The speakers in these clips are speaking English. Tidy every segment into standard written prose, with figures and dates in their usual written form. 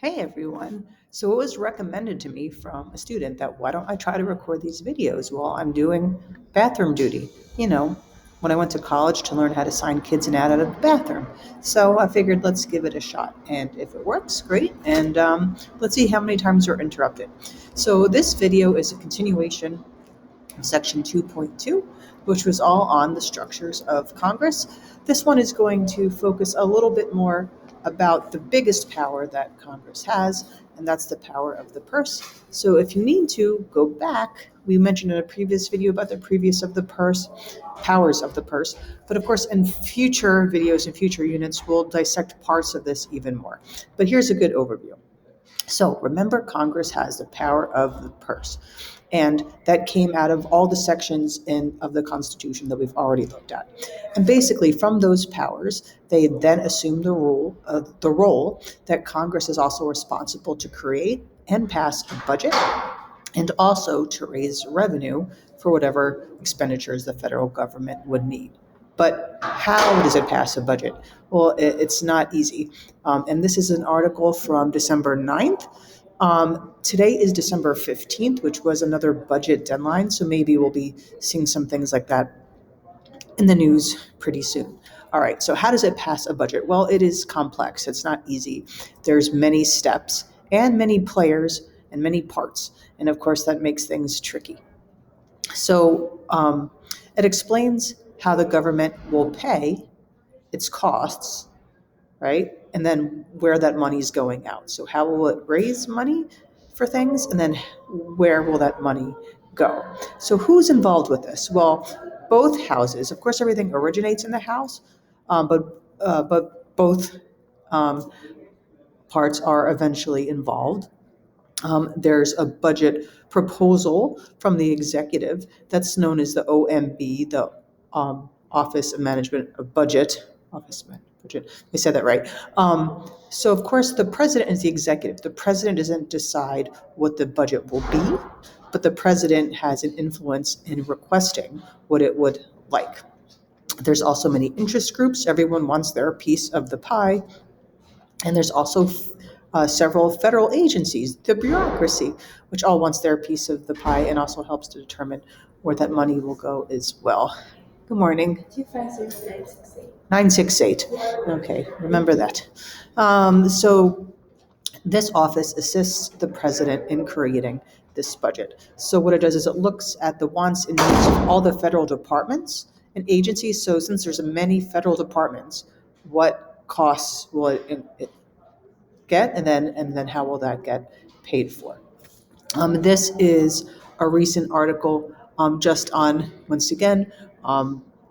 Hey everyone. So it was recommended to me from a student that why don't I try to record these videos while I'm doing bathroom duty? You know, when I went to college to learn how to sign kids in and out of the bathroom. So I figured let's give it a shot. And if it works, great. And let's see how many times we're interrupted. So this video is a continuation of section 2.2, which was all on the structures of Congress. This one is going to focus a little bit more about the biggest power that Congress has, and that's the power of the purse. So if you need to go back, we mentioned in a previous video about the previous of the purse, powers of the purse. But of course, in future videos and future units, we'll dissect parts of this even more. But here's a good overview. So remember, Congress has the power of the purse. And that came out of all the sections of the Constitution that we've already looked at. And basically, from those powers, they then assume the role that Congress is also responsible to create and pass a budget, and also to raise revenue for whatever expenditures the federal government would need. But how does it pass a budget? Well, it's not easy. And this is an article from December 9th. Today is December 15th, which was another budget deadline. So maybe we'll be seeing some things like that in the news pretty soon. All right, so how does it pass a budget? Well, it is complex. It's not easy. There's many steps and many players and many parts. And of course, that makes things tricky. So it explains how the government will pay its costs, right? And then where that money is going out. So how will it raise money for things? And then where will that money go? So who's involved with this? Well, both houses. Of course, everything originates in the House, but both parts are eventually involved. There's a budget proposal from the executive that's known as the OMB, the Office of Management of Budget. Office of Budget. I said that right. So of course, the president is the executive. The president doesn't decide what the budget will be, but the president has an influence in requesting what it would like. There's also many interest groups. Everyone wants their piece of the pie. And there's also several federal agencies, the bureaucracy, which all wants their piece of the pie and also helps to determine where that money will go as well. Good morning. 968. Okay, remember that. So this office assists the president in creating this budget. So what it does is it looks at the wants and needs of all the federal departments and agencies. So since there's many federal departments, what costs will it get, and then how will that get paid for? This is a recent article just on, once again,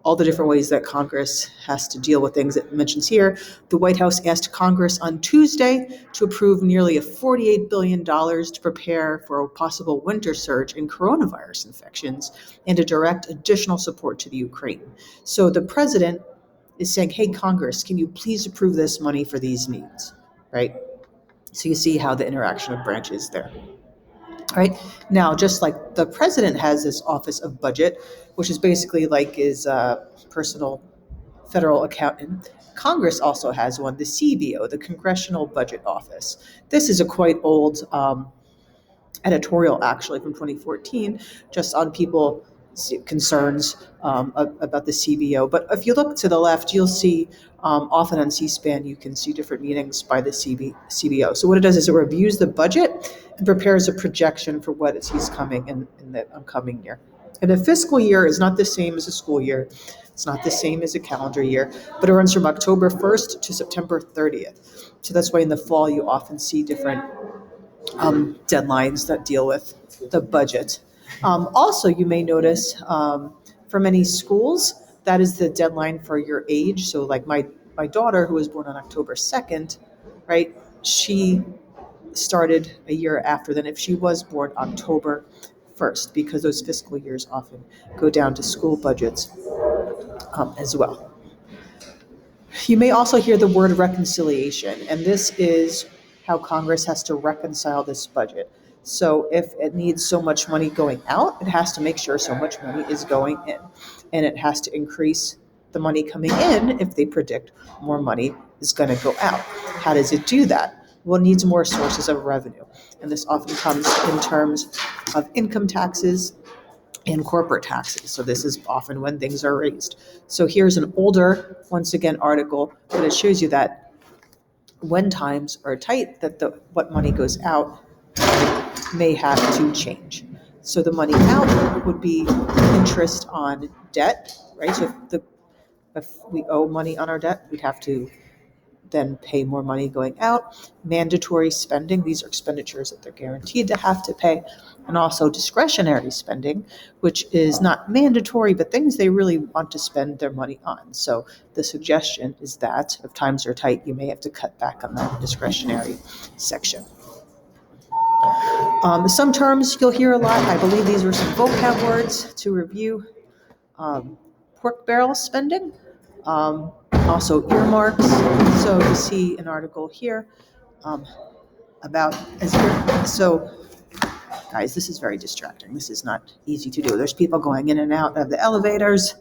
all the different ways that Congress has to deal with things. It mentions here, the White House asked Congress on Tuesday to approve nearly $48 billion to prepare for a possible winter surge in coronavirus infections and to direct additional support to the Ukraine. So the president is saying, hey, Congress, can you please approve this money for these needs, right? So you see how the interaction of branches there. Right now, just like the president has this office of budget, which is basically like his personal federal accountant, Congress also has one, the CBO, the Congressional Budget Office. This is a quite old editorial, actually, from 2014, just on people concerns about the CBO. But if you look to the left, you'll see often on C-SPAN, you can see different meetings by the CBO. So what it does is it reviews the budget and prepares a projection for what is coming in the upcoming year. And a fiscal year is not the same as a school year. It's not the same as a calendar year, but it runs from October 1st to September 30th. So that's why in the fall you often see different deadlines that deal with the budget. Also, you may notice for many schools, that is the deadline for your age. So like my daughter, who was born on October 2nd, right, she started a year after than if she was born October 1st, because those fiscal years often go down to school budgets as well. You may also hear the word reconciliation, and this is how Congress has to reconcile this budget. So if it needs so much money going out, it has to make sure so much money is going in. And it has to increase the money coming in if they predict more money is going to go out. How does it do that? needs more sources of revenue. And this often comes in terms of income taxes and corporate taxes. So this is often when things are raised. So here's an older, once again, article, but it shows you that when times are tight, that what money goes out may have to change. So the money out would be interest on debt, right? So if we owe money on our debt, we'd have to then pay more money going out. Mandatory spending, these are expenditures that they're guaranteed to have to pay. And also discretionary spending, which is not mandatory, but things they really want to spend their money on. So the suggestion is that if times are tight, you may have to cut back on that discretionary section. Some terms you'll hear a lot. I believe these were some vocab words to review. Pork barrel spending, also earmarks. So you see an article here about so guys, this is very distracting. This is not easy to do. There's people going in and out of the elevators.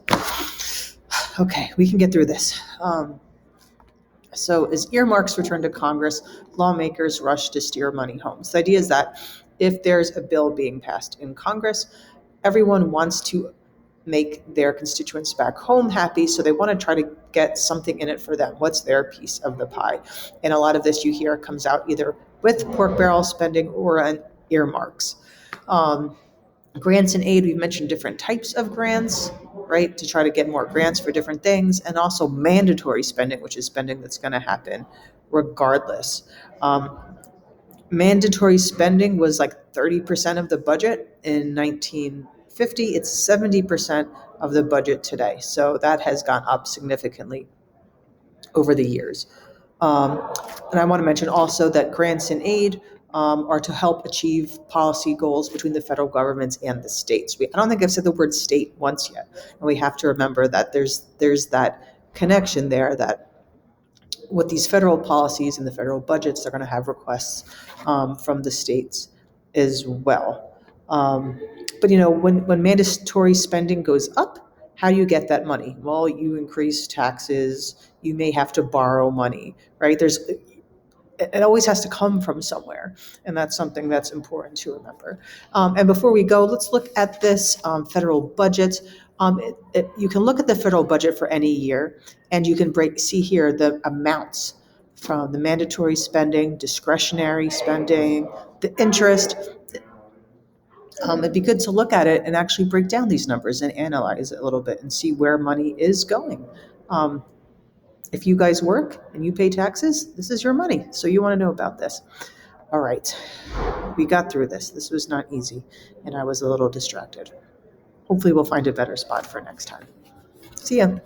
Okay, we can get through this. So as earmarks return to Congress, lawmakers rush to steer money home. So the idea is that if there's a bill being passed in Congress, everyone wants to make their constituents back home happy, so they want to try to get something in it for them. What's their piece of the pie? And a lot of this you hear comes out either with pork barrel spending or on earmarks. Grants and aid, we've mentioned different types of grants, right, to try to get more grants for different things, and also mandatory spending, which is spending that's going to happen regardless. Mandatory spending was like 30% of the budget in 1950. It's 70% of the budget today. So that has gone up significantly over the years. And I want to mention also that grants and aid are to help achieve policy goals between the federal governments and the states. I don't think I've said the word state once yet. And we have to remember that there's that connection there, that with these federal policies and the federal budgets, they're going to have requests from the states as well. But when mandatory spending goes up, how do you get that money? Well, you increase taxes. You may have to borrow money, right? It always has to come from somewhere, and that's something that's important to remember. And before we go, let's look at this federal budget. You can look at the federal budget for any year, and you can see here the amounts from the mandatory spending, discretionary spending, the interest. It'd be good to look at it and actually break down these numbers and analyze it a little bit and see where money is going. If you guys work and you pay taxes, this is your money. So you want to know about this. All right. We got through this. This was not easy, and I was a little distracted. Hopefully we'll find a better spot for next time. See ya.